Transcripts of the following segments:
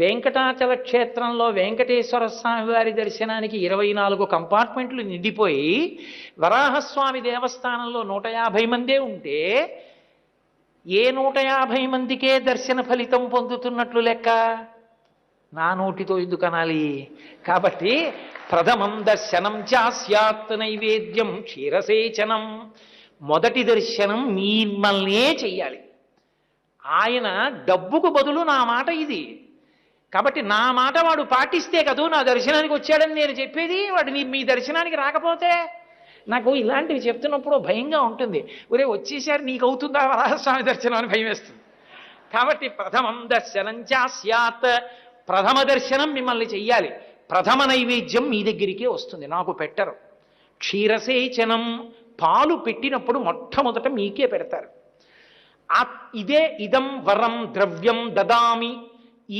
వెంకటాచల క్షేత్రంలో వెంకటేశ్వర స్వామి వారి దర్శనానికి 24 కంపార్ట్మెంట్లు నిండిపోయి వరాహస్వామి దేవస్థానంలో 150 మందే ఉంటే ఏ 150 మందికే దర్శన ఫలితం పొందుతున్నట్లు లెక్క? నా నోటితో ఎందుకు అనాలి? కాబట్టి ప్రథమం దర్శనం చాస్యాత్ నైవేద్యం క్షీరసేచనం. మొదటి దర్శనం మిమ్మల్నే చెయ్యాలి. ఆయన డబ్బుకు బదులు నా మాట ఇది. కాబట్టి నా మాట వాడు పాటిస్తే కదూ నా దర్శనానికి వచ్చాడని నేను చెప్పేది. వాడు మీ దర్శనానికి రాకపోతే నాకు ఇలాంటివి చెప్తున్నప్పుడు భయంగా ఉంటుంది. ఒరే వచ్చేసారి నీకు అవుతుందా వరాహస్వామి దర్శనం అని భయం వేస్తుంది. కాబట్టి ప్రథమం దర్శనం చాస్యాత్, ప్రథమ దర్శనం మిమ్మల్ని చెయ్యాలి. ప్రథమ నైవేద్యం మీ దగ్గరికే వస్తుంది, నాకు పెట్టరు. క్షీరసేచనం, పాలు పెట్టినప్పుడు మొట్టమొదట మీకే పెడతారు. ఇదే ఇదం వరం ద్రవ్యం దదామి,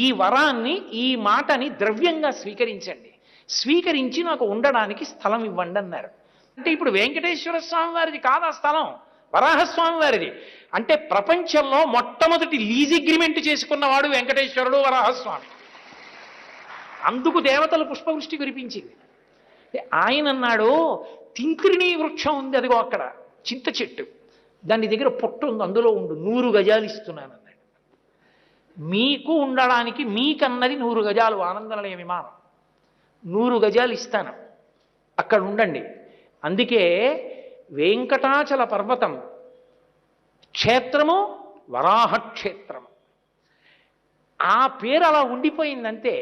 ఈ వరాన్ని ఈ మాటని ద్రవ్యంగా స్వీకరించండి, స్వీకరించి నాకు ఉండడానికి స్థలం ఇవ్వండి అన్నారు. అంటే ఇప్పుడు వెంకటేశ్వర స్వామి వారిది కాదు ఆ స్థలం, వరాహస్వామి వారిది. అంటే ప్రపంచంలో మొట్టమొదటి లీజ్ అగ్రిమెంట్ చేసుకున్నవాడు వెంకటేశ్వరుడు వరాహస్వామి. అందుకు దేవతలు పుష్పవృష్టి కురిపించింది. ఆయన అన్నాడు, తింత్రిణీ వృక్షం ఉంది అదిగో అక్కడ, చింత చెట్టు, దాని దగ్గర పొట్టు ఉంది, అందులో ఉండు, 100 గజాలు ఇస్తున్నాను అన్నాడు. మీకు ఉండడానికి మీకన్నది 100 గజాలు ఆనందనిలయ విమానం, 100 గజాలు ఇస్తాను, అక్కడ ఉండండి. అందుకే వెంకటాచల పర్వతం క్షేత్రము వరాహ క్షేత్రము, ఆ పేరు అలా ఉండిపోయిందంతే.